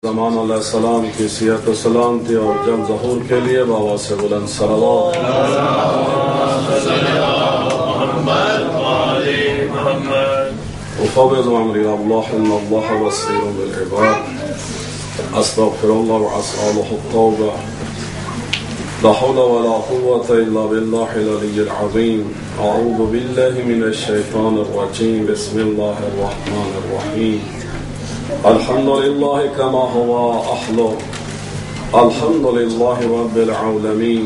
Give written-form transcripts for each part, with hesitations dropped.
زمان علیہ السلام کی صحت و سلامتی اور جلد ظہور کے لیے بابا سے بلند صلوات افوض امری اللہ ان اللہ بصیر بالعباد استغفر اللہ واسألہ التوبہ لا حول ولا قوة الا باللہ العلی العظیم اعوذ باللہ من الشیطان الرجیم بسم اللہ الرحمن الرحیم الحمد لله كما هو أحلى الحمد لله رب العالمين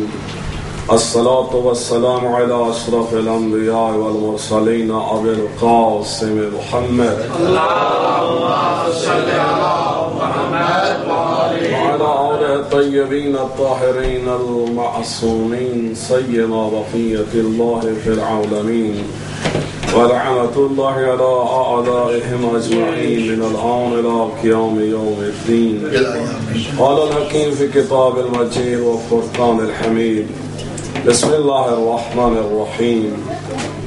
الصلاة والسلام على أشرف الأنبياء والمرسلين أبي القاسم محمد اللهم صل على محمد وعلى آله الطيبين الطاهرين المعصومين سيما بقية الله في العالمين ولعنة الله على أعدائهم أجمعين من الآن إلى قيام يوم الدين قال الحكيم في كتاب المجيد والفرقان الحميد بسم الله الرحمن الرحيم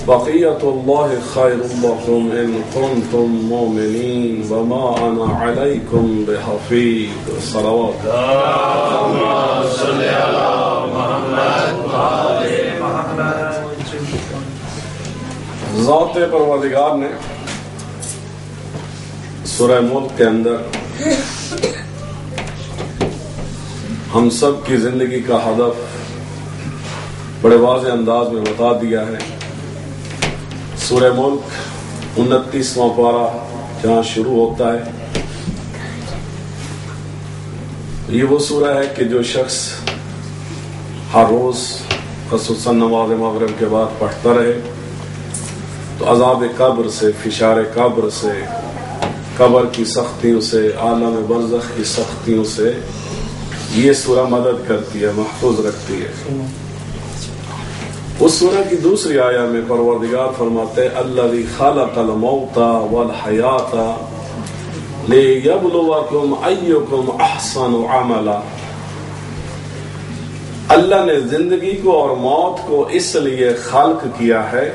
بقية الله خير لكم إن كنتم مؤمنين وما أنا عليكم بحفيظ صلوات اللهم صل على محمد وآل محمد ذات پروردگار نے سورہ ملک کے اندر ہم سب کی زندگی کا ہدف بڑے واضح انداز میں بتا دیا ہے۔ سورہ ملک 29واں پارہ جہاں شروع ہوتا ہے، یہ وہ سورہ ہے کہ جو شخص ہر روز خصوصاً نماز مغرب کے بعد پڑھتا رہے تو عذاب قبر سے، فشار قبر سے، قبر کی سختیوں سے، عالم برزخ کی سختیوں سے یہ سورہ مدد کرتی ہے، محفوظ رکھتی ہے۔ اس سورہ کی دوسری آیہ میں پروردگار فرماتے ہیں الذی خلق الموت والحیات لیبلوکم ایکم احسن عملا، اللہ نے زندگی کو اور موت کو اس لیے خلق کیا ہے،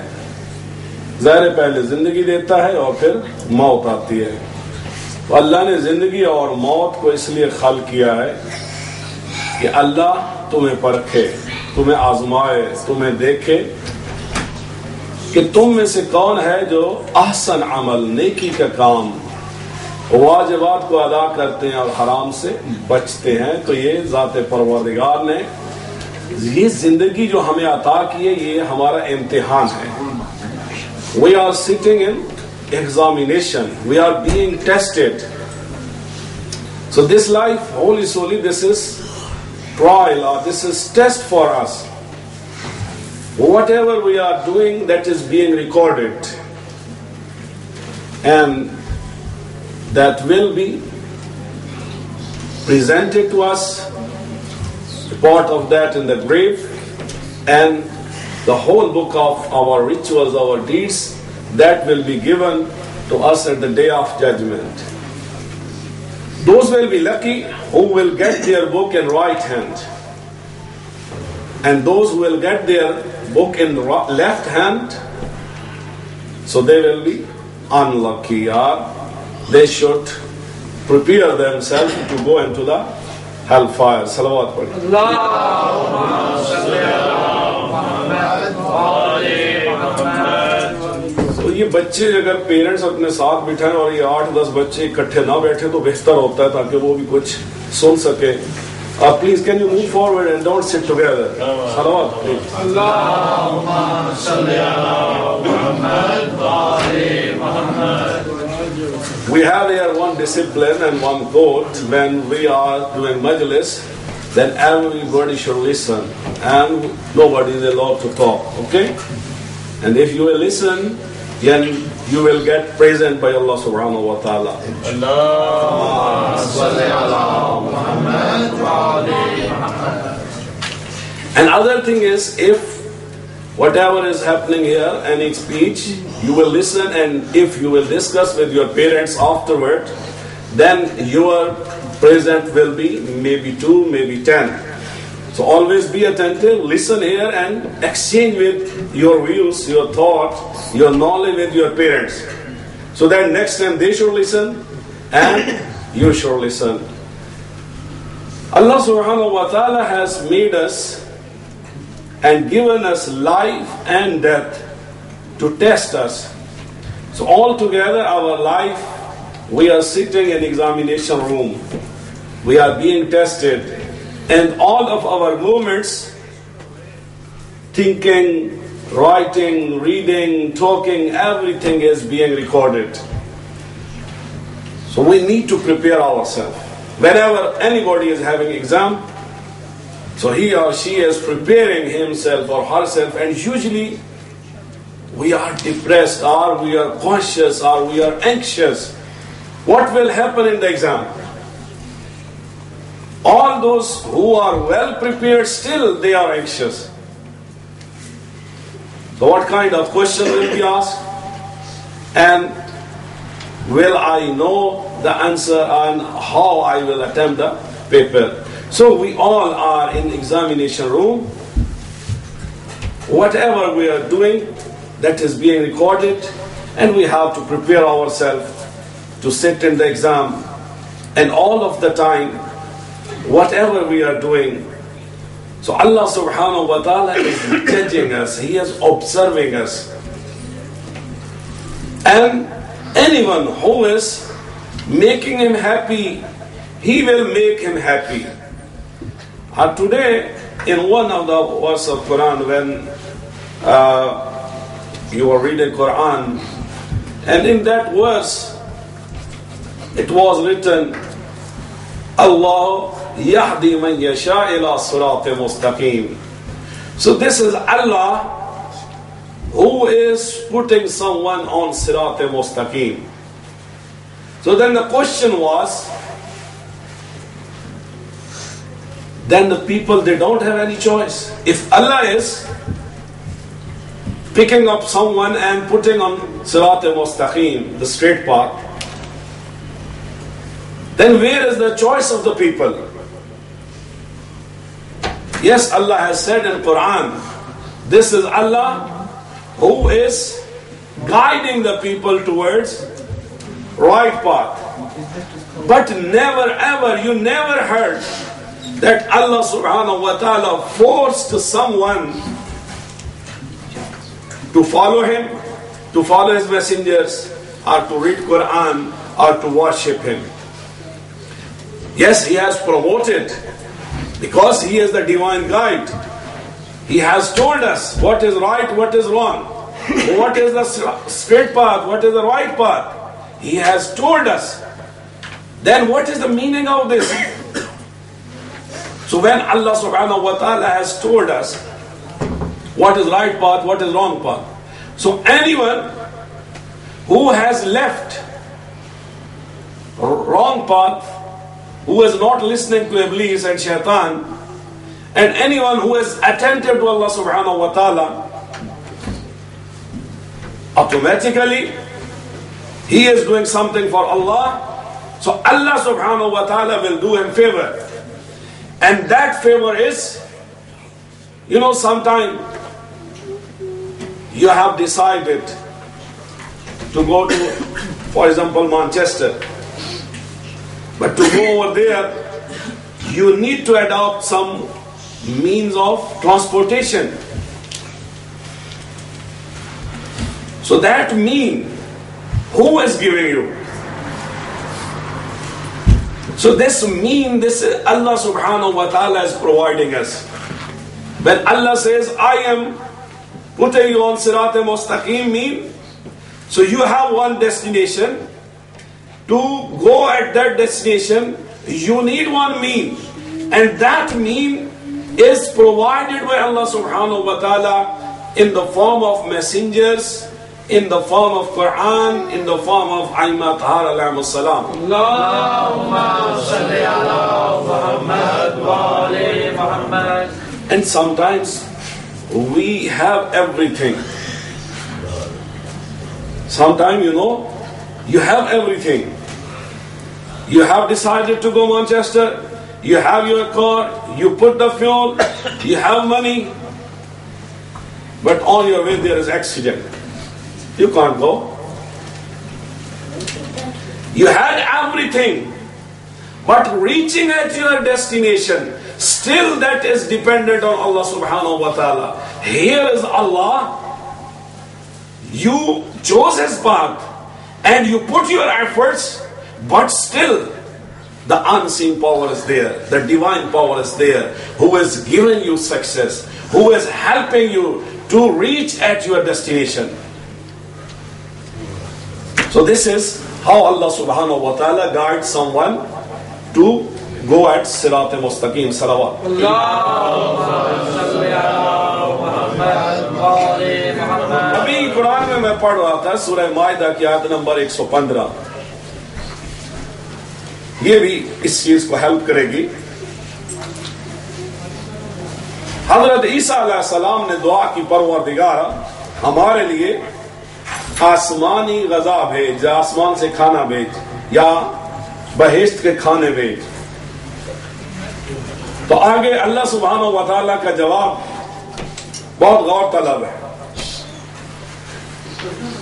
ظاہر پہلے زندگی دیتا ہے اور پھر موت آتی ہے، تو اللہ نے زندگی اور موت کو اس لیے خلق کیا ہے کہ اللہ تمہیں پرکھے، تمہیں آزمائے، تمہیں دیکھے کہ تم میں سے کون ہے جو احسن عمل، نیکی کا کام، واجبات کو ادا کرتے ہیں اور حرام سے بچتے ہیں۔ تو یہ ذات پروردگار نے یہ زندگی جو ہمیں عطا کی ہے، یہ ہمارا امتحان ہے۔ We are sitting in examination. We are being tested. So this life, holy solely, this is trial or this is test for us. Whatever we are doing, that is being recorded. And that will be presented to us, part of that in the grave, and the whole book of our rituals, our deeds, that will be given to us at the day of judgment. Those will be lucky who will get their book in right hand, and those who will get their book in left hand, so they will be unlucky, or they should prepare themselves to go into the hellfire. Salawat padhi. Allahumma salli ala تو یہ بچے اگر parents اپنے ساتھ بٹھائیں اور یہ 8-10 بچے اکٹھے نہ بیٹھے تو بہتر ہوتا ہے تاکہ وہ بھی کچھ سن سکے۔ Please can you move forward and don't sit together. صلوات پلیز۔ اللہم صلی علی محمد وآل محمد۔ We have here one discipline and one quote when we are doing majlis, then everybody should listen and nobody is allowed to talk, okay? And if you will listen, then you will get present by Allah subhanahu wa ta'ala. Allahumma salli ala Muhammad wa ali Muhammad. And other thing is, if whatever is happening here, any speech, you will listen, and if you will discuss with your parents afterward, then your present will be maybe 2, maybe 10. So always be attentive, listen here and exchange with your views, your thoughts, your knowledge with your parents. So that next time they should listen and you should listen. Allah subhanahu wa ta'ala has made us and given us life and death to test us. So altogether our life, we are sitting in examination room. We are being tested. And all of our movements, thinking, writing, reading, talking, everything is being recorded. So we need to prepare ourselves. Whenever anybody is having exam, so he or she is preparing himself or herself, and usually we are depressed, or we are cautious, or we are anxious. What will happen in the exam? All those who are well prepared, still they are anxious. So what kind of question will be asked? And will I know the answer, and how I will attempt the paper? So we all are in examination room. Whatever we are doing, that is being recorded, and we have to prepare ourselves to sit in the exam. And all of the time, whatever we are doing, so Allah subhanahu wa ta'ala is judging us. He is observing us. And anyone who is making him happy, he will make him happy. Today, in one of the verses of Quran, when you are reading Quran, and in that verse, it was written, Allah yahdi man yasha ila sirati mustaqim. So this is Allah who is putting someone on sirati mustaqim. So then the question was, then the people, they don't have any choice. If Allah is picking up someone and putting on Sirat al-Mustaqim, the straight path, then where is the choice of the people? Yes, Allah has said in Quran, this is Allah who is guiding the people towards right path. But never ever, you never heard that Allah subhanahu wa ta'ala forced someone to follow him, to follow his messengers, or to read Quran, or to worship him. Yes, he has promoted, because he is the divine guide. He has told us what is right, what is wrong, what is the straight path, what is the right path. He has told us. Then what is the meaning of this? So when Allah subhanahu wa ta'ala has told us what is right path, what is wrong path, so anyone who has left wrong path, who is not listening to Iblis and Shaitan, and anyone who is attentive to Allah subhanahu wa ta'ala, automatically he is doing something for Allah. So Allah subhanahu wa ta'ala will do him favor. And that favor is, sometime you have decided to go to, for example, Manchester. But to go over there, you need to adopt some means of transportation. So that mean, who is giving you? So this Allah subhanahu wa ta'ala is providing us. When Allah says, I am putting you on Sirat al-Mustaqim, mean, so you have one destination. To go at that destination, you need one mean. And that mean is provided by Allah subhanahu wa ta'ala in the form of messengers, in the form of Quran, in the form of Aimma Tahara alayhi salam. Allahumma salli ala Muhammad wa ali Muhammad. And sometimes we have everything. Sometimes, you have everything. You have decided to go Manchester, you have your car, you put the fuel, you have money, but on your way there is accident. You can't go. You had everything. But reaching at your destination, still that is dependent on Allah subhanahu wa ta'ala. Here is Allah. You chose His path and you put your efforts, but still the unseen power is there. The divine power is there, who is giving you success, who is helping you to reach at your destination. So this is how Allah subhanahu wa ta'ala guides someone to go at Sirat Mustaqim. Salawat. ابھی قرآن میں پڑھ رہا تھا سورہ مائدہ کی آیت number 115. یہ بھی اس چیز کو ہیلپ کرے گی. حضرت عیسیٰ علیہ السلام نے دعا کی پروردگار ہمارے لیے آسمانی غذا بھیج, یا آسمان سے کھانا بھیج, یا بہشت کے کھانے بھیج. تو آگے اللہ سبحانہ و تعالیٰ کا جواب بہت غور طلب ہے.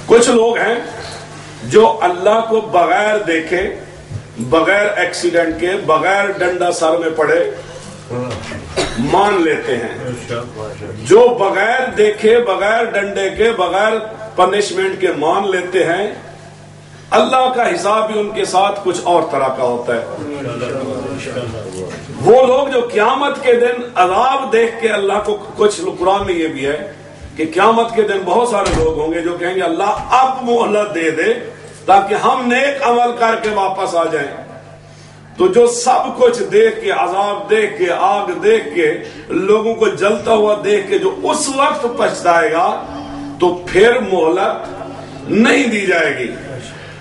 کچھ لوگ ہیں جو اللہ کو بغیر دیکھے, بغیر ایکسیڈنٹ کے, بغیر ڈنڈا سر میں پڑے مان لیتے ہیں. جو بغیر دیکھے, بغیر ڈنڈے کے, بغیر پنشمنٹ کے مان لیتے ہیں, اللہ کا حساب بھی ان کے ساتھ کچھ اور طرح کا ہوتا ہے. وہ لوگ جو قیامت کے دن عذاب دیکھ کے اللہ کو, کچھ قرآن میں یہ بھی ہے کہ قیامت کے دن بہت سارے لوگ ہوں گے جو کہیں گے اللہ اب مہلت دے دے تاکہ ہم نیک عمل کر کے واپس آ جائیں. تو جو سب کچھ دیکھ کے, عذاب دیکھ کے, آگ دیکھ کے, لوگوں کو جلتا ہوا دیکھ کے جو اس وقت پچھتائے گا تو پھر مہلت نہیں دی جائے گی.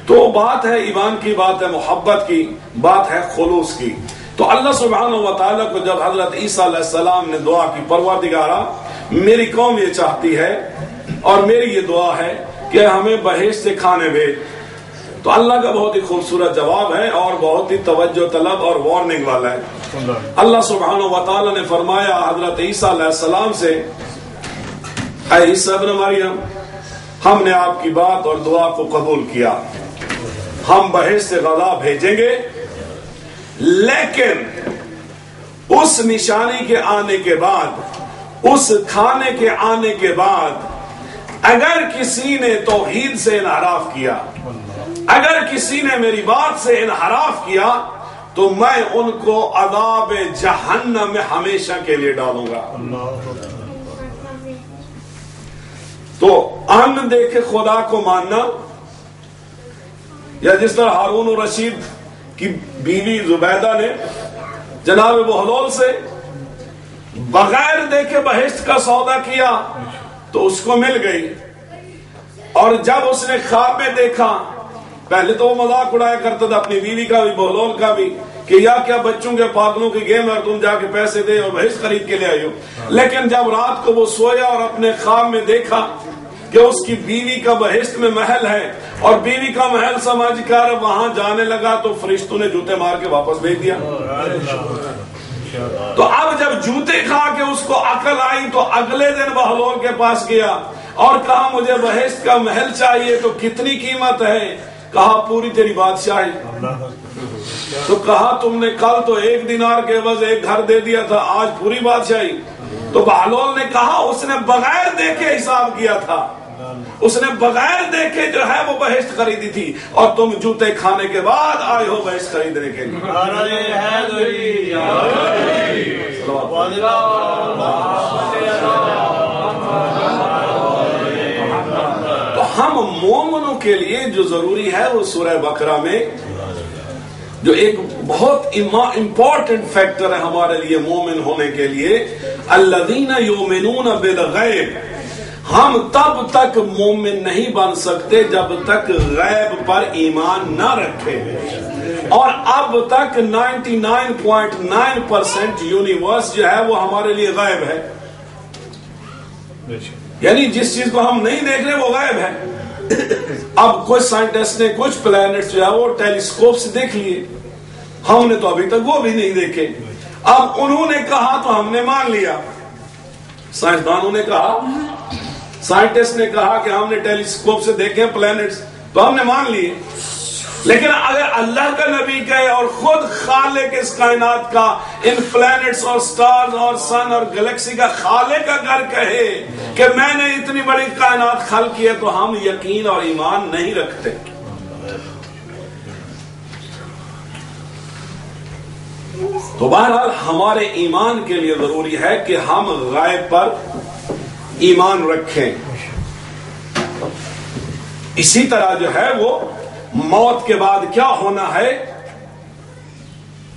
تو بات ہے ایمان کی, بات ہے محبت کی, بات ہے خلوص کی. تو اللہ سبحانہ و تعالیٰ کو جب حضرت عیسیٰ علیہ السلام نے دعا کی پروردگارا میری قوم یہ چاہتی ہے اور میری یہ دعا ہے کہ ہمیں بہشت سے کھانے بھیج, تو اللہ کا بہت ہی خوبصورت جواب ہے اور بہت ہی توجہ طلب اور وارننگ والا ہے. اللہ سبحانہ و تعالیٰ نے فرمایا حضرت عیسیٰ علیہ السلام سے, اے عیسیٰ ابن مریم, ہم نے آپ کی بات اور دعا کو قبول کیا, ہم بہشت سے غذا بھیجیں گے, لیکن اس نشانی کے آنے کے بعد, اس کھانے کے آنے کے بعد اگر کسی نے توحید سے انحراف کیا, اگر کسی نے میری بات سے انحراف کیا تو میں ان کو عذاب جہنم میں ہمیشہ کے لیے ڈالوں گا. تو ان دیکھے خدا کو ماننا, یا جس طرح ہارون الرشید کی بیوی زبیدہ نے جناب بہلول سے بغیر دیکھے بہشت کا سودا کیا تو اس کو مل گئی, اور جب اس نے خواب میں دیکھا, پہلے تو وہ مذاق اڑایا کرتا تھا اپنی بیوی کا بھی, بہلول کا بھی, کہ یا کیا بچوں کے پاگلوں کی گیم ہے, تم جا کے پیسے دے اور بہشت خرید کے لے آئی ہو. لیکن جب رات کو وہ سویا اور اپنے خواب میں دیکھا کہ اس کی بیوی کا بہشت میں محل ہے اور بیوی کا محل سمجھ کر وہاں جانے لگا تو فرشتوں نے جوتے مار کے واپس بھیج دیا. تو اب جب جوتے کھا کے اس کو عقل آئی تو اگلے دن بہلول کے پاس گیا اور کہا مجھے بہشت کا محل چاہیے, تو کتنی قیمت ہے؟ کہا پوری تیری بادشاہی. تو کہا تم نے کل تو 1 دینار کے عوض 1 گھر دے دیا تھا, آج پوری بادشاہی. تو بہلول نے کہا اس نے بغیر دیکھے حساب کیا تھا, اس نے بغیر دیکھے جو ہے وہ بہشت خریدی تھی, اور تم جوتے کھانے کے بعد آئے ہو بہشت خریدنے کے لیے. تو ہم مومنوں کے لیے جو ضروری ہے وہ سورہ بقرہ میں جو ایک بہت امپورٹنٹ فیکٹر ہے ہمارے لیے مومن ہونے کے لیے, الذین یؤمنون بالغیب. ہم تب تک مومن نہیں بن سکتے جب تک غیب پر ایمان نہ رکھے, اور اب تک 99.9% یونیورس جو ہے وہ ہمارے لیے غیب ہے. یعنی جس چیز کو ہم نہیں دیکھ رہے وہ غیب ہے. اب کچھ سائنٹسٹ نے کچھ پلانٹس جو ہے وہ ٹیلیسکوپ سے دیکھ لیے, ہم نے تو ابھی تک وہ بھی نہیں دیکھے. اب انہوں نے کہا تو ہم نے مان لیا, سائنسدانوں نے کہا, سائنٹسٹ نے کہا کہ ہم نے ٹیلیسکوپ سے دیکھے پلانٹس تو ہم نے مان لیے. لیکن اگر اللہ کا نبی کہے اور خود خالق اس کائنات کا، ان پلانٹس اور سٹارز اور سن اور گلیکسی کا خالق اگر کہے کہ میں نے اتنی بڑی کائنات خلق کی ہے، تو ہم یقین اور ایمان نہیں رکھتے۔ تو بہرحال ہمارے ایمان کے لیے ضروری ہے کہ ہم غیب پر ایمان رکھیں۔ اسی طرح جو ہے وہ موت کے بعد کیا ہونا ہے،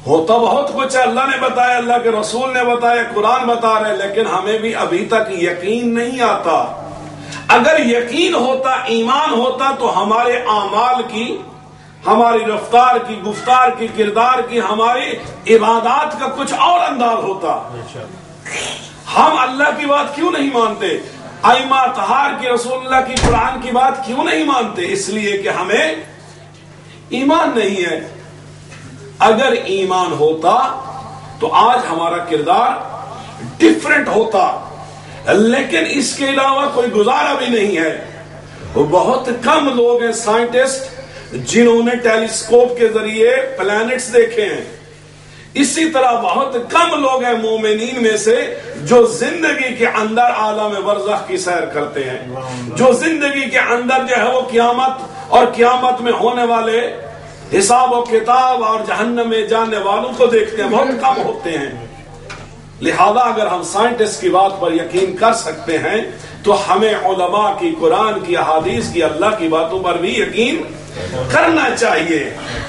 ہوتا بہت کچھ ہے، اللہ نے بتایا، اللہ کے رسول نے بتایا، قرآن بتا رہے، لیکن ہمیں بھی ابھی تک یقین نہیں آتا۔ اگر یقین ہوتا، ایمان ہوتا، تو ہمارے اعمال کی، ہماری رفتار کی، گفتار کی، کردار کی، ہماری عبادات کا کچھ اور انداز ہوتا۔ ہم اللہ کی بات کیوں نہیں مانتے؟ ائمہ اطہار کی، رسول اللہ کی، قرآن کی بات کیوں نہیں مانتے؟ اس لیے کہ ہمیں ایمان نہیں ہے۔ اگر ایمان ہوتا تو آج ہمارا کردار ڈیفرنٹ ہوتا، لیکن اس کے علاوہ کوئی گزارا بھی نہیں ہے۔ وہ بہت کم لوگ ہیں سائنٹسٹ جنہوں نے ٹیلیسکوپ کے ذریعے پلانٹس دیکھے ہیں۔ اسی طرح بہت کم لوگ ہیں مومنین میں سے جو زندگی کے اندر عالم برزخ کی سیر کرتے ہیں، جو زندگی کے اندر جو ہے وہ قیامت اور قیامت میں ہونے والے حساب و کتاب اور جہنم میں جانے والوں کو دیکھتے ہیں، بہت کم ہوتے ہیں۔ لہذا اگر ہم سائنٹسٹ کی بات پر یقین کر سکتے ہیں تو ہمیں علماء کی، قرآن کی، احادیث کی، اللہ کی باتوں پر بھی یقین کرنا چاہیے۔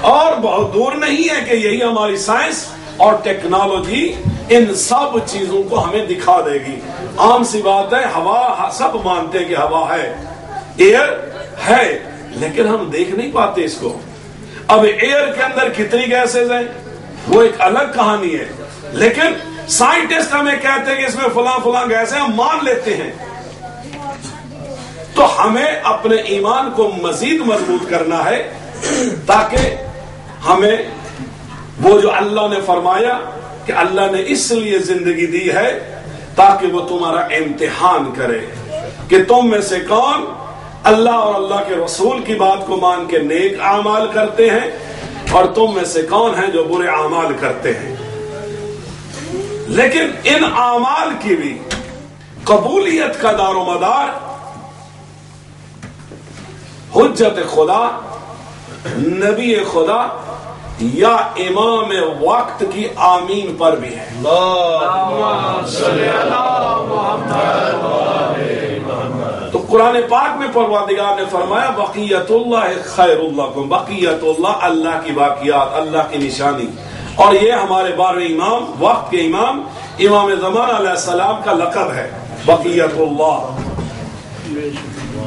اور بہت دور نہیں ہے کہ یہی ہماری سائنس اور ٹیکنالوجی ان سب چیزوں کو ہمیں دکھا دے گی۔ عام سی بات ہے، ہوا سب مانتے ہیں کہ ہوا ہے، ایئر ہے، لیکن ہم دیکھ نہیں پاتے اس کو۔ اب ایئر کے اندر کتنی گیسز ہیں وہ ایک الگ کہانی ہے، لیکن سائنٹسٹ ہمیں کہتے ہیں کہ اس میں فلاں فلاں گیسیں، ہم مان لیتے ہیں۔ تو ہمیں اپنے ایمان کو مزید مضبوط کرنا ہے تاکہ ہمیں وہ جو اللہ نے فرمایا کہ اللہ نے اس لیے زندگی دی ہے تاکہ وہ تمہارا امتحان کرے کہ تم میں سے کون اللہ اور اللہ کے رسول کی بات کو مان کے نیک اعمال کرتے ہیں اور تم میں سے کون ہیں جو برے اعمال کرتے ہیں۔ لیکن ان اعمال کی بھی قبولیت کا دار و مدار حجت خدا، نبی خدا یا امام وقت کی آمین پر بھی ہے۔ تو قرآن پاک میں پروردگار نے فرمایا بقیت اللہ خیر اللہ، بقیت اللہ، اللہ کی باقیات، اللہ کی نشانی۔ اور یہ ہمارے 12ویں امام، وقت کے امام، امام زمان علیہ السلام کا لقب ہے، بقیت اللہ۔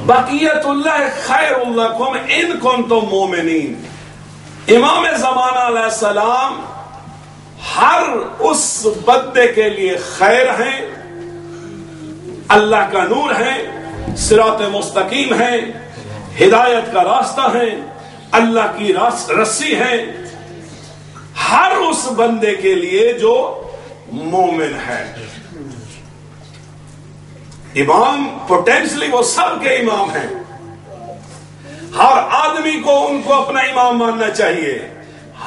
بقیت اللہ خیر لکم ان کنتم مومنین۔ امام زمانہ علیہ السلام ہر اس بندے کے لیے خیر ہیں، اللہ کا نور ہے، صراط مستقیم ہے، ہدایت کا راستہ ہے، اللہ کی رسی ہے، ہر اس بندے کے لیے جو مومن ہے۔ امام پوٹینشلی وہ سب کے امام ہیں، ہر آدمی کو ان کو اپنا امام ماننا چاہیے،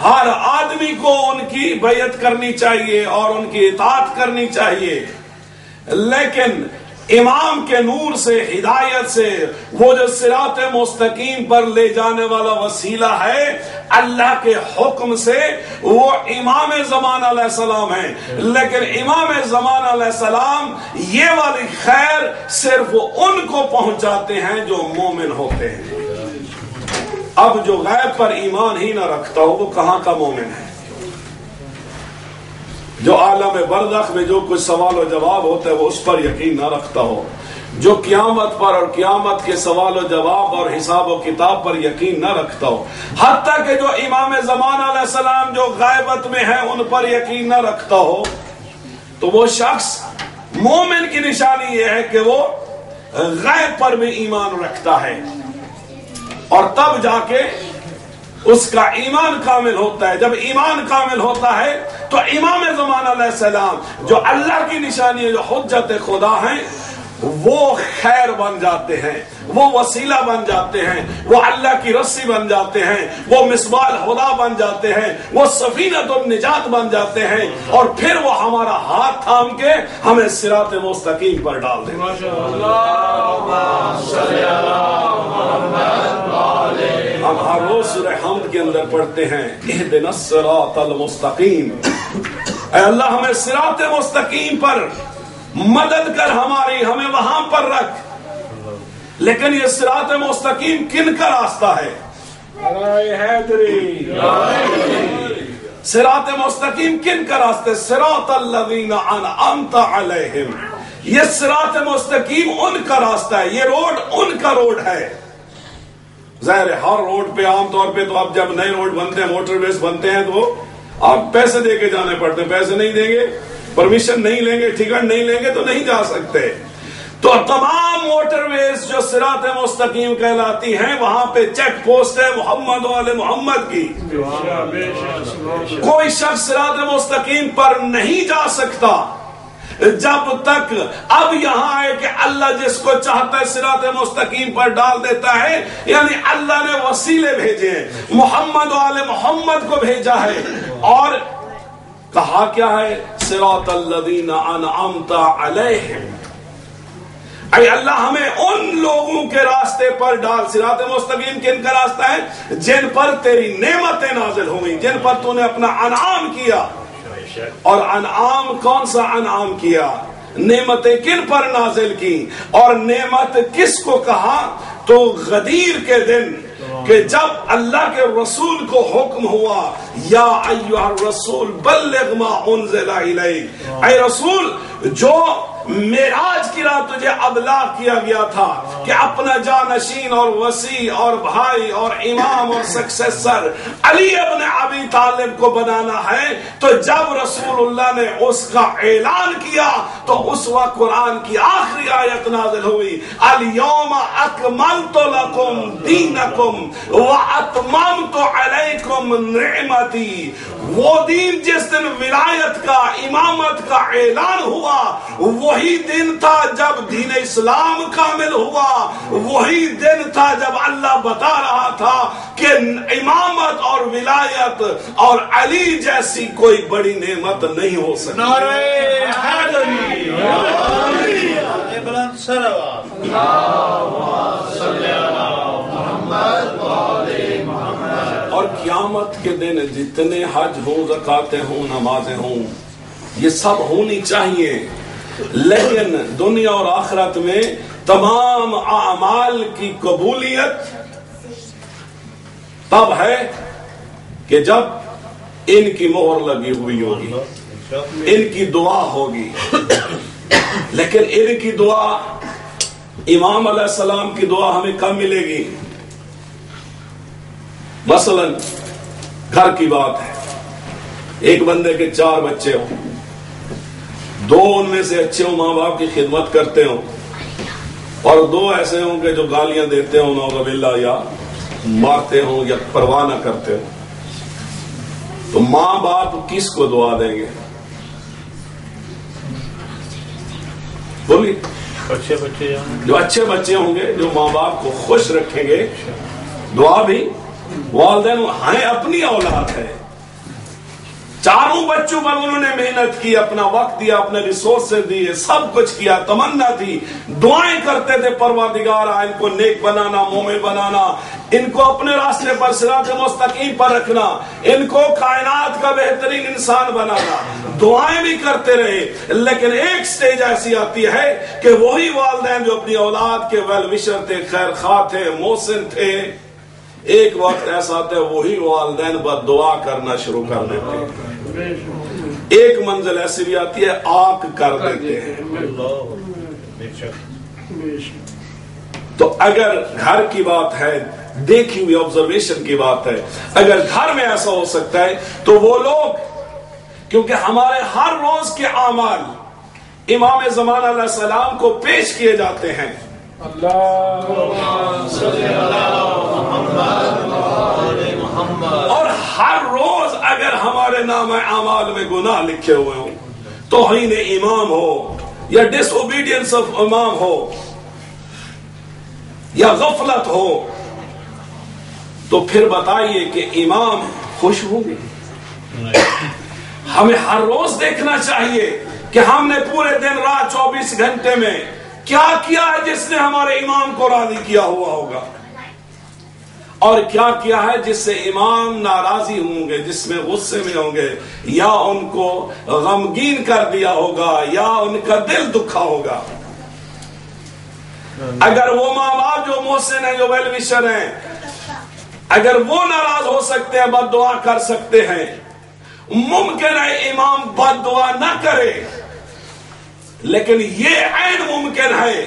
ہر آدمی کو ان کی بیعت کرنی چاہیے اور ان کی اطاعت کرنی چاہیے۔ لیکن امام کے نور سے، ہدایت سے، وہ جو صراط مستقیم پر لے جانے والا وسیلہ ہے اللہ کے حکم سے، وہ امام زمان علیہ السلام ہے۔ لیکن امام زمان علیہ السلام یہ والی خیر صرف ان کو پہنچاتے ہیں جو مومن ہوتے ہیں۔ اب جو غیب پر ایمان ہی نہ رکھتا ہو وہ کہاں کا مومن ہے؟ جو عالم برزخ میں جو کچھ سوال و جواب ہوتا ہے وہ اس پر یقین نہ رکھتا ہو، جو قیامت پر اور قیامت کے سوال و جواب اور حساب و کتاب پر یقین نہ رکھتا ہو، حتیٰ کہ جو امام زمان علیہ السلام جو غیبت میں ہیں ان پر یقین نہ رکھتا ہو، تو وہ شخص مومن کی نشانی یہ ہے کہ وہ غیب پر بھی ایمان رکھتا ہے، اور تب جا کے اس کا ایمان کامل ہوتا ہے۔ جب ایمان کامل ہوتا ہے تو امام زمان علیہ السلام جو اللہ کی نشانی ہے، جو حجت خدا ہیں، وہ خیر بن جاتے ہیں، وہ وسیلہ بن جاتے ہیں، وہ اللہ کی رسی بن جاتے ہیں، وہ مصباح الہدی بن جاتے ہیں، وہ سفینۃ النجات بن جاتے ہیں، اور پھر وہ ہمارا ہاتھ تھام کے ہمیں صراط مستقیم پر ڈال دیں۔ ہم ہر روز سورہ حمد کے اندر پڑھتے ہیں اہدنا الصراط المستقیم، اے اللہ ہمیں صراط مستقیم پر مدد کر، ہمیں وہاں پر رکھ۔ لیکن یہ صراط مستقیم کن کا راستہ ہے؟ صراط مستقیم کن کا راستہ ہے؟ صراط الذین انعمت علیہم، یہ صراط مستقیم ان کا راستہ ہے، یہ روڈ ان کا روڈ ہے۔ ظاہر ہے ہر روڈ پہ عام طور پہ تو اب جب نئے روڈ بنتے ہیں، موٹر ویز بنتے ہیں، تو آپ پیسے دے کے جانے پڑتے ہیں، پیسے نہیں دیں گے، پرمیشن نہیں لیں گے، ٹکٹ نہیں لیں گے تو نہیں جا سکتے۔ تو تمام موٹر ویز جو صراط مستقیم کہلاتی ہیں، وہاں پہ چیک پوسٹ ہے محمد والے محمد کی۔ کوئی شخص صراط مستقیم پر نہیں جا سکتا جب تک اب یہاں ہے کہ اللہ جس کو چاہتا ہے صراط مستقیم پر ڈال دیتا ہے، یعنی اللہ نے وسیلے بھیجے ہیں، محمد والے محمد کو بھیجا ہے، اور کہا کیا ہے؟ صراط الذین انعمت علیہم، اے اللہ ہمیں ان لوگوں کے راستے پر ڈال۔ صراط مستقیم کن کا راستہ ہے؟ جن پر تیری نعمتیں نازل ہوئی، جن پر تو نے اپنا انعام کیا۔ اور انعام کون سا انعام کیا؟ نعمتیں کن پر نازل کی، اور نعمت کس کو کہا؟ تو غدیر کے دن کہ جب اللہ کے رسول کو حکم ہوا یا ایھا الرسول بلغ ما انزل الیک، اے رسول جو معراج کی رات تجھے ابلاغ کیا گیا تھا کہ اپنا جانشین اور وسیع اور بھائی اور امام اور سکسیسر علی ابن ابی طالب کو بنانا ہے، تو جب رسول اللہ نے اس کا اعلان کیا تو اس وقت قرآن کی آخری آیت نازل ہوئی، الیوم اکملت لکم دینکم واتممت علیکم نعمتی۔ وہ دین جس دن ولایت کا، امامت کا اعلان ہوا، وہی دن تھا جب دین اسلام کامل ہوا، وہی دن تھا جب اللہ بتا رہا تھا کہ امامت اور ولایت اور علی جیسی کوئی بڑی نعمت نہیں ہو سکتی۔ اور قیامت کے دن جتنے حج ہوں، زکاتیں ہوں، نمازیں ہوں، یہ سب ہونی چاہیے، لیکن دنیا اور آخرت میں تمام اعمال کی قبولیت تب ہے کہ جب ان کی مہر لگی ہوئی ہوگی، ان کی دعا ہوگی۔ لیکن ان کی دعا، امام علیہ السلام کی دعا ہمیں کب ملے گی؟ مثلا گھر کی بات ہے، ایک بندے کے 4 بچے ہوں، 2 ان میں سے اچھے ہوں، ماں باپ کی خدمت کرتے ہوں، اور 2 ایسے ہوں کہ جو گالیاں دیتے ہوں نعوذ باللہ، یا مارتے ہوں یا پرواہ نہ کرتے ہوں، تو ماں باپ کس کو دعا دیں گے؟ بولیے، جو اچھے بچے ہوں گے، جو ماں باپ کو خوش رکھیں گے، دعا بھی والدین ہیں، اپنی اولاد ہے، 4 بچوں پر انہوں نے محنت کی، اپنا وقت دیا، اپنے ریسورسز دیے، سب کچھ کیا، تمنا تھی، دعائیں کرتے تھے پروردگار ان کو نیک بنانا، مومن بنانا، ان کو اپنے راستے پر صراط مستقیم پر رکھنا، ان کو کائنات کا بہترین انسان بنانا، دعائیں بھی کرتے رہے۔ لیکن ایک سٹیج ایسی آتی ہے کہ وہی والدین جو اپنی اولاد کے ویل وشر تھے، خیر خواہ تھے، محسن تھے، ایک وقت ایسا آتا ہے وہی والدین بد دعا کرنا شروع کر دیتے ہیں۔ ایک منزل ایسی بھی آتی ہے آگ کر دیتے ہیں۔ تو اگر گھر کی بات ہے، دیکھی ہوئی آبزرویشن کی بات ہے، اگر گھر میں ایسا ہو سکتا ہے تو وہ لوگ، کیونکہ ہمارے ہر روز کے اعمال امام زمان علیہ السلام کو پیش کیے جاتے ہیں۔ اور ہر روز اگر ہمارے نام اعمال میں گناہ لکھے ہوئے ہوں، توہین امام ہو، یا ڈس اوبیڈینس آف امام ہو یا غفلت ہو، تو پھر بتائیے کہ امام خوش ہوں گے؟ ہمیں ہر روز دیکھنا چاہیے کہ ہم نے پورے دن رات 24 گھنٹے میں کیا کیا ہے جس نے ہمارے امام کو راضی کیا ہوا ہوگا، اور کیا کیا ہے جس سے امام ناراضی ہوں گے، جس میں غصے میں ہوں گے، یا ان کو غمگین کر دیا ہوگا، یا ان کا دل دکھا ہوگا۔ اگر وہ ماں باپ جو محسن ہیں، جو ویل وشر ہیں، اگر وہ ناراض ہو سکتے ہیں، بد دعا کر سکتے ہیں، ممکن ہے امام بد دعا نہ کرے، لیکن یہ عین ممکن ہے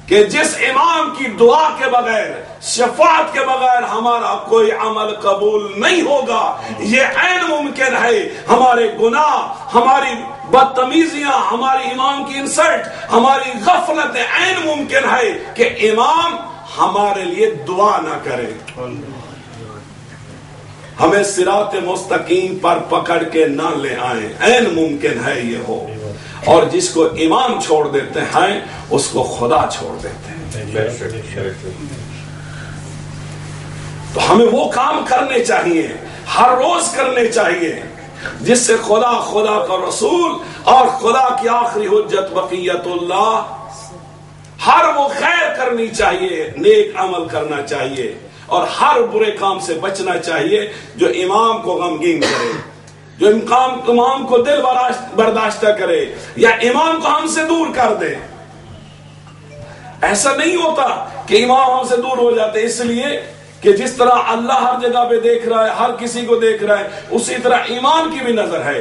کہ جس امام کی دعا کے بغیر، شفاعت کے بغیر ہمارا کوئی عمل قبول نہیں ہوگا، یہ عین ممکن ہے ہمارے گناہ، ہماری بدتمیزیاں، ہماری امام کی انسلٹ، ہماری غفلت، عین ممکن ہے کہ امام ہمارے لیے دعا نہ کرے، ہمیں صراط مستقیم پر پکڑ کے نہ لے آئیں، عین ممکن ہے یہ ہو۔ اور جس کو امام چھوڑ دیتے ہیں اس کو خدا چھوڑ دیتے ہیں۔ تو ہمیں وہ کام کرنے چاہیے، ہر روز کرنے چاہیے، جس سے خدا، خدا کا رسول اور خدا کی آخری حجت بقیت اللہ، ہر وہ خیر کرنی چاہیے، نیک عمل کرنا چاہیے، اور ہر برے کام سے بچنا چاہیے جو امام کو غمگین کرے، جو امام کو دل برداشتہ کرے، یا امام کو ہم سے دور کر دے۔ ایسا نہیں ہوتا کہ امام ہم سے دور ہو جاتے، اس لیے کہ جس طرح اللہ ہر جگہ پہ دیکھ رہا ہے، ہر کسی کو دیکھ رہا ہے، اسی طرح امام کی بھی نظر ہے۔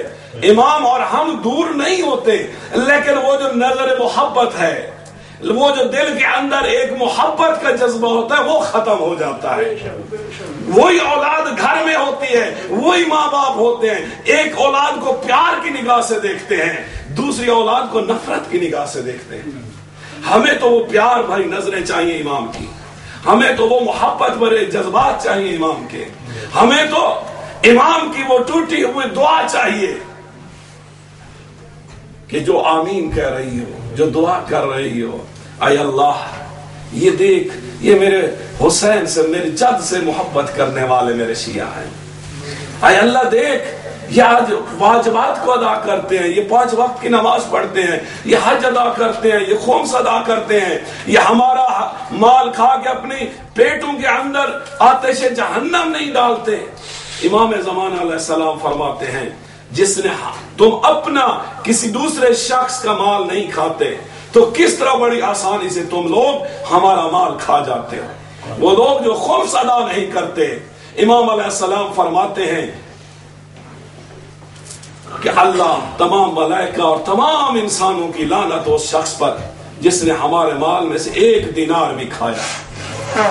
امام اور ہم دور نہیں ہوتے، لیکن وہ جو نظر محبت ہے، وہ جو دل کے اندر ایک محبت کا جذبہ ہوتا ہے، وہ ختم ہو جاتا ہے۔ وہی اولاد گھر میں ہوتی ہے، وہی ماں باپ ہوتے ہیں، ایک اولاد کو پیار کی نگاہ سے دیکھتے ہیں، دوسری اولاد کو نفرت کی نگاہ سے دیکھتے ہیں۔ ہمیں تو وہ پیار بھری نظریں چاہیے امام کی، ہمیں تو وہ محبت بھرے جذبات چاہیے امام کے، ہمیں تو امام کی وہ ٹوٹی ہوئی دعا چاہیے کہ جو آمین کہہ رہی ہو، جو دعا کر رہی ہو، اے اللہ یہ دیکھ، یہ میرے حسین سے، میرے جد سے محبت کرنے والے میرے شیعہ ہیں، اے اللہ دیکھ یہ آج واجبات کو ادا کرتے ہیں، یہ 5 وقت کی نماز پڑھتے ہیں، یہ حج ادا کرتے ہیں، یہ خمس ادا کرتے ہیں، یہ ہمارا مال کھا کے اپنی پیٹوں کے اندر آتش جہنم نہیں ڈالتے۔ امام زمانہ علیہ السلام فرماتے ہیں جس نے تم اپنا کسی دوسرے شخص کا مال نہیں کھاتے تو کس طرح بڑی آسانی سے تم لوگ ہمارا مال کھا جاتے ہو۔ وہ لوگ جو خمس ادا نہیں کرتے، امام علیہ السلام فرماتے ہیں کہ اللہ تمام ملائکہ اور تمام انسانوں کی لعنت اس شخص پر جس نے ہمارے مال میں سے 1 دینار بھی کھایا۔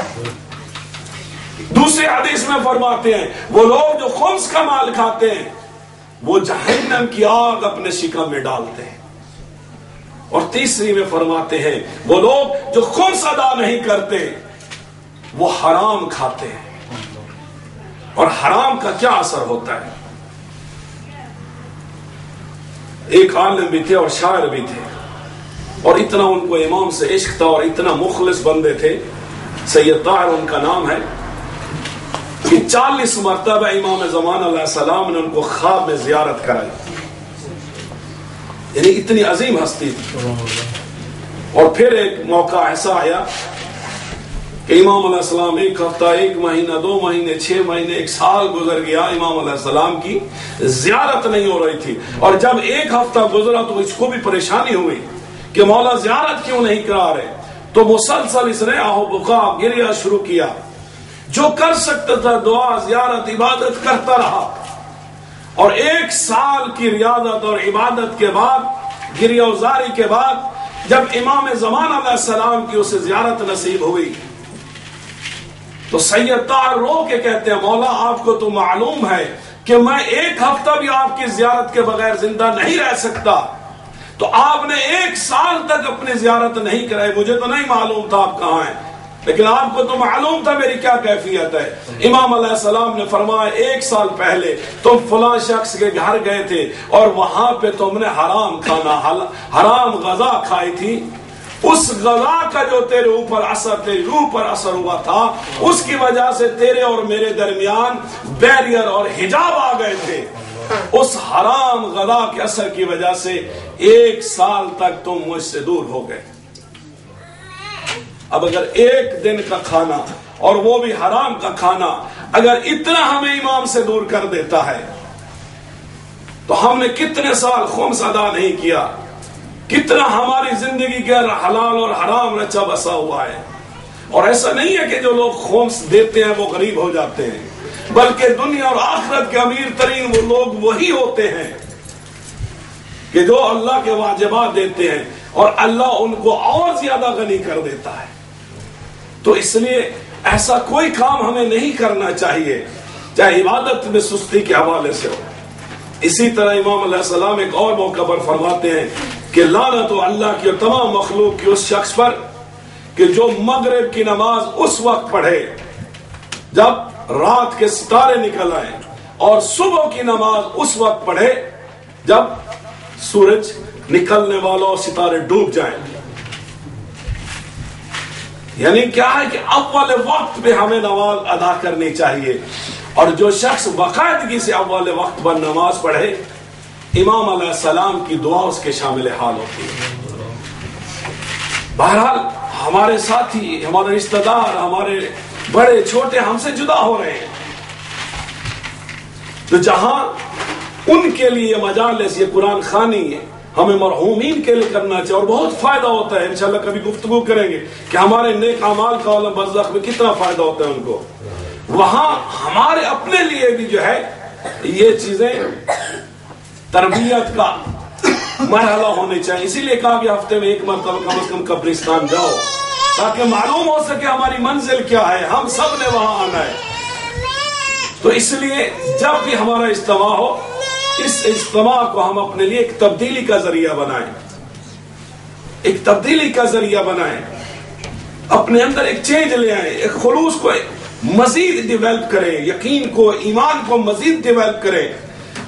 دوسرے حدیث میں فرماتے ہیں وہ لوگ جو خمس کا مال کھاتے ہیں وہ جہنم کی آگ اپنے شکم میں ڈالتے ہیں۔ اور تیسری میں فرماتے ہیں وہ لوگ جو خمس ادا نہیں کرتے وہ حرام کھاتے ہیں، اور حرام کا کیا اثر ہوتا ہے۔ ایک عالم بھی تھے اور شاعر بھی تھے، اور اتنا ان کو امام سے عشق تھا اور اتنا مخلص بندے تھے، سید طاہر ان کا نام ہے، کہ 40 مرتبہ امام زمان علیہ السلام نے ان کو خواب میں زیارت کرائی، یعنی اتنی عظیم ہستی تھی۔ اور پھر ایک موقع ایسا آیا کہ امام علیہ السلام 1 ہفتہ، 1 مہینہ، 2 مہینے، 6 مہینے، 1 سال گزر گیا، امام علیہ السلام کی زیارت نہیں ہو رہی تھی۔ اور جب 1 ہفتہ گزرا تو اس کو بھی پریشانی ہوئی کہ مولا زیارت کیوں نہیں کرا رہے، تو مسلسل اس نے آہو بکا گریہ شروع کیا، جو کر سکتا تھا دعا، زیارت، عبادت کرتا رہا۔ اور 1 سال کی ریاضت اور عبادت کے بعد، گریہ وزاری کے بعد، جب امام زمان علیہ السلام کی اسے زیارت نصیب ہوئی تو سید طاہر رو کے کہتے ہیں مولا آپ کو تو معلوم ہے کہ میں 1 ہفتہ بھی آپ کی زیارت کے بغیر زندہ نہیں رہ سکتا، تو آپ نے 1 سال تک اپنی زیارت نہیں کرائی، مجھے تو نہیں معلوم تھا آپ کہاں ہیں۔ لیکن آپ کو تو معلوم تھا میری کیا کیفیت ہے. امام علیہ السلام نے فرمایا 1 سال پہلے تم فلاں شخص کے گھر گئے تھے اور وہاں پہ تم نے حرام کھانا حرام غذا کھائی تھی. اس غذا کا جو تیرے اوپر اثر، تیری روح پر اثر ہوا تھا، اس کی وجہ سے تیرے اور میرے درمیان بیریئر اور حجاب آ گئے تھے. اس حرام غذا کے اثر کی وجہ سے 1 سال تک تم مجھ سے دور ہو گئے. اب اگر 1 دن کا کھانا اور وہ بھی حرام کا کھانا اگر اتنا ہمیں امام سے دور کر دیتا ہے تو ہم نے کتنے سال خمس ادا نہیں کیا، کتنا ہماری زندگی کے حلال اور حرام رچا بسا ہوا ہے. اور ایسا نہیں ہے کہ جو لوگ خمس دیتے ہیں وہ غریب ہو جاتے ہیں، بلکہ دنیا اور آخرت کے امیر ترین وہ لوگ وہی ہوتے ہیں کہ جو اللہ کے واجبات دیتے ہیں اور اللہ ان کو اور زیادہ غنی کر دیتا ہے. تو اس لیے ایسا کوئی کام ہمیں نہیں کرنا چاہیے چاہے عبادت میں سستی کے حوالے سے ہو. اسی طرح امام علیہ السلام ایک اور موقع پر فرماتے ہیں کہ لعنت اللہ کی اور تمام مخلوق کی اس شخص پر کہ جو مغرب کی نماز اس وقت پڑھے جب رات کے ستارے نکل آئیں اور صبح کی نماز اس وقت پڑھے جب سورج نکلنے والا اور ستارے ڈوب جائیں. یعنی کیا ہے کہ اول وقت پہ ہمیں نماز ادا کرنی چاہیے. اور جو شخص باقاعدگی سے اول وقت پر نماز پڑھے امام علیہ السلام کی دعا اس کے شامل حال ہوتی ہے. بہرحال ہمارے ساتھی، ہمارے رشتہ دار، ہمارے بڑے چھوٹے ہم سے جدا ہو رہے ہیں، تو جہاں ان کے لیے مجالس یہ قرآن خوانی ہے ہمیں مرحومین کے لیے کرنا چاہیے اور بہت فائدہ ہوتا ہے. انشاءاللہ کبھی گفتگو کریں گے کہ ہمارے نیک اعمال کا عالم برزخ میں کتنا فائدہ ہوتا ہے ان کو. وہاں ہمارے اپنے لیے بھی جو ہے یہ چیزیں تربیت کا مرحلہ ہونے چاہیے. اسی لیے کہا کہ ہفتے میں 1 مرتبہ کم از کم قبرستان جاؤ تاکہ معلوم ہو سکے ہماری منزل کیا ہے، ہم سب نے وہاں آنا ہے. تو اس لیے جب بھی ہمارا اجتماع ہو اس اجتماع کو ہم اپنے لیے ایک تبدیلی کا ذریعہ بنائیں، ایک تبدیلی کا ذریعہ بنائیں، اپنے اندر ایک چینج لے آئیں، ایک خلوص کو مزید ڈیویلپ کریں، یقین کو، ایمان کو مزید ڈیویلپ کریں.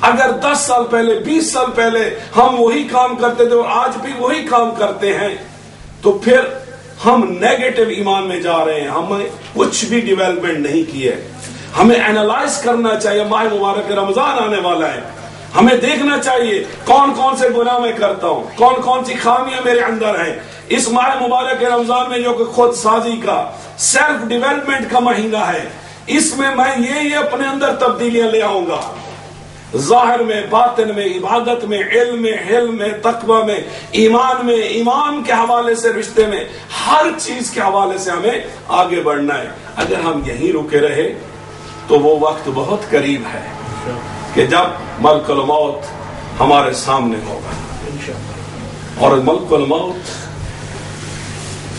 اگر 10 سال پہلے 20 سال پہلے ہم وہی کام کرتے تھے اور آج بھی وہی کام کرتے ہیں تو پھر ہم نیگیٹو ایمان میں جا رہے ہیں، ہمیں کچھ بھی ڈیویلپمنٹ نہیں کی ہے. ہمیں اینالائز کرنا چاہیے. ماہ مبارک رمضان آنے والا ہے، ہمیں دیکھنا چاہیے کون کون سے گناہ میں کرتا ہوں، کون کون سی خامیاں میرے اندر ہیں. اس ماہ مبارک رمضان میں جو کہ خود سازی کا، سیلف ڈیولپمنٹ کا مہینہ ہے، اس میں یہ اپنے اندر تبدیلیاں لے آؤں گا، ظاہر میں، باطن میں، عبادت میں، علم میں، حلم میں، تقوی میں، ایمان میں، ایمان کے حوالے سے، رشتے میں، ہر چیز کے حوالے سے ہمیں آگے بڑھنا ہے. اگر ہم یہیں رکے رہے تو وہ وقت بہت قریب ہے کہ جب ملک الموت ہمارے سامنے ہوگا. اور ملک الموت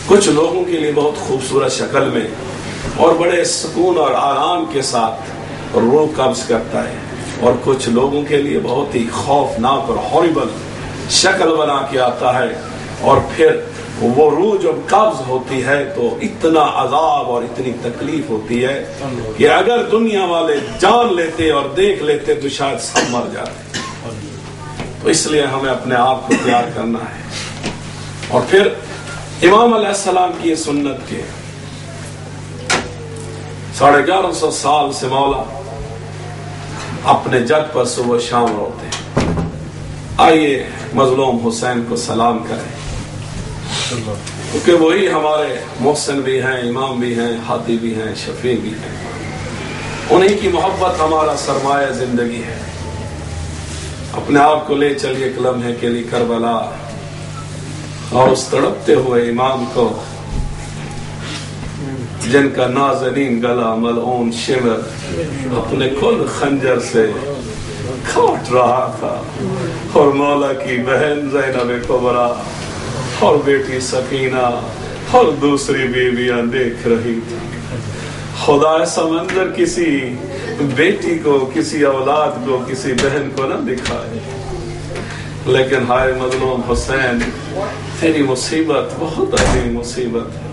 کچھ لوگوں کے لیے بہت خوبصورت شکل میں اور بڑے سکون اور آرام کے ساتھ روح قبض کرتا ہے، اور کچھ لوگوں کے لیے بہت ہی خوفناک اور ہاربل شکل بنا کے آتا ہے. اور پھر وہ روح جب قبض ہوتی ہے تو اتنا عذاب اور اتنی تکلیف ہوتی ہے کہ اگر دنیا والے جان لیتے اور دیکھ لیتے تو شاید سب مر جاتے. تو اس لیے ہمیں اپنے آپ کو تیار کرنا ہے. اور پھر امام علیہ السلام کی یہ سنت کے 1150 سال سے مولا اپنے جد پر صبح شام روتے ہیں. آئیے مظلوم حسین کو سلام کریں، کیونکہ وہی ہمارے محسن بھی ہیں، امام بھی ہیں، ہادی بھی ہیں، شفیع بھی ہیں. انہی کی محبت ہمارا سرمایہ زندگی ہے. اپنے آپ کو لے چلیے ایک لمحے کے لیے کربلا اور اس تڑپتے ہوئے امام کو جن کا نازنین گلا ملعون شمر اپنے کل خنجر سے کاٹ رہا تھا، اور مولا کی بہن زینب کبریٰ اور بیٹی سکینہ اور دوسری بیویاں دیکھ رہی تھی. خدا ایسا منظر کسی بیٹی کو، کسی اولاد کو، کسی بہن کو نہ دکھائے. لیکن ہائے مظلوم حسین، تیری مصیبت بہت عظیم مصیبت ہے.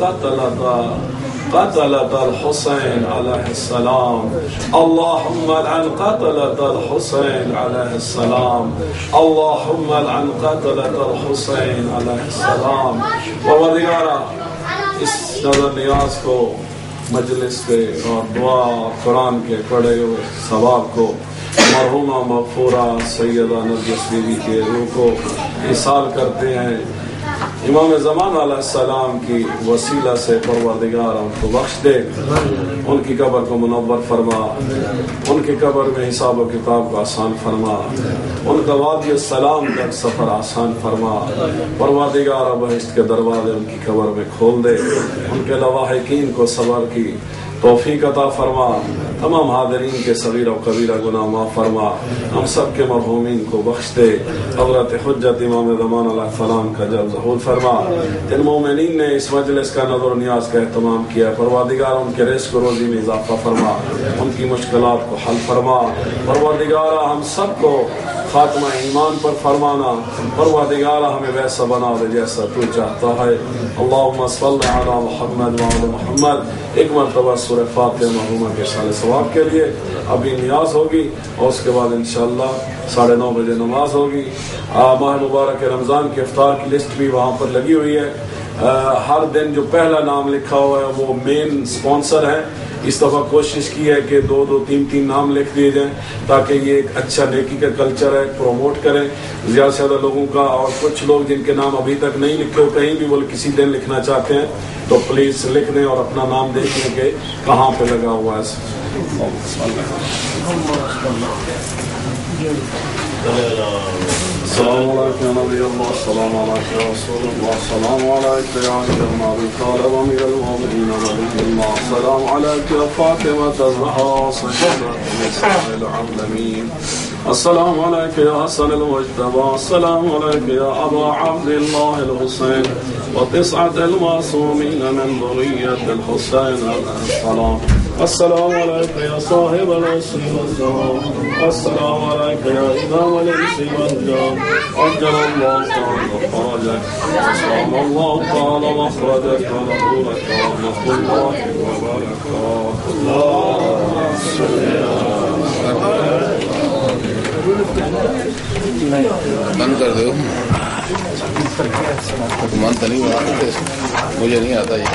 قتلة الحسين عليه السلام، اللهم لعن قتلة الحسين عليه السلام، اللهم لعن قتلة الحسين عليه السلام۔ پروردگارا اس نظر نیاز کو، مجلس کے اور دعا قرآن کے پڑھے ہوئے ثواب کو مرحومہ مغفورہ سیدہ نرگس بی بی کے روح کو ایصال کرتے ہیں۔ امام زمان علیہ السلام کی وسیلہ سے پروردگار ان کو بخش دے، ان کی قبر کو منور فرما، ان کی قبر میں حساب و کتاب کو آسان فرما، ان کا وادی السلام تک سفر آسان فرما۔ پروردگار بہشت کے دروازے ان کی قبر میں کھول دے، ان کے لواحقین کو صبر کی توفیق عطا فرما، تمام حاضرین کے صغیر و کبیرہ گناہ معاف فرما، ہم سب کے مرحومین کو بخش دے، حضرت حجت امام زمان علیہ السلام کا جلد ظہور فرما۔ جن مومنین نے اس مجلس کا نظر و نیاز کا اہتمام کیا، پروردگار ان کے رزق و روزی میں اضافہ فرما، ان کی مشکلات کو حل فرما۔ پروردگار ہم سب کو خاتمہ ایمان پر فرمانا، پروردگار ہمیں ویسا بنا دے جیسا تو چاہتا ہے۔ اللہم صلی علی محمد وعلی محمد۔ ایک مرتبہ سورہ فاتحہ مرحومہ کے سال ثواب کے لیے ابھی نیاز ہوگی اور اس کے بعد انشاءاللہ 9:30 بجے نماز ہوگی۔ ماہ مبارک رمضان کی افطار کی لسٹ بھی وہاں پر لگی ہوئی ہے۔ ہر دن جو پہلا نام لکھا ہوا ہے وہ مین سپانسر ہیں۔ اس دفعہ کوشش کی ہے کہ 2-3 نام لکھ دیے جائیں تاکہ یہ ایک اچھا نیکی کا کلچر ہے، پروموٹ کریں زیادہ سے زیادہ لوگوں کا۔ اور کچھ لوگ جن کے نام ابھی تک نہیں لکھے ہو، کہیں بھی وہ کسی دن لکھنا چاہتے ہیں تو پلیز لکھ دیں اور اپنا نام دیکھ لیں کہ کہاں پہ لگا ہوا ہے۔ السلام علیکم یا نبی اللہ، السلام علیکم یا رسول اللہ، السلام علیکم یا امام ابی طالب امیر المؤمنین نبی اللہ، السلام علیکم یا فاطمہ الزہرا سیدۃ نساء العالمین، السلام علیکم یا حسن المجتبی، السلام علیکم یا ابا عبد اللہ الحسین وتسعة المعصومین من ذریة الحسین علیہ السلام، السلام علیکم یا صاحب العصر والزمان، السلام علیکم یا امام الانس والجان، عجل اللہ تعالی فرجک، اسلام اللہ تعالی مخرجک ونورک ورحمۃ اللہ وبرکاتہ۔ بند کر دو، حکومت نہیں مجھے نہیں آتا یہ۔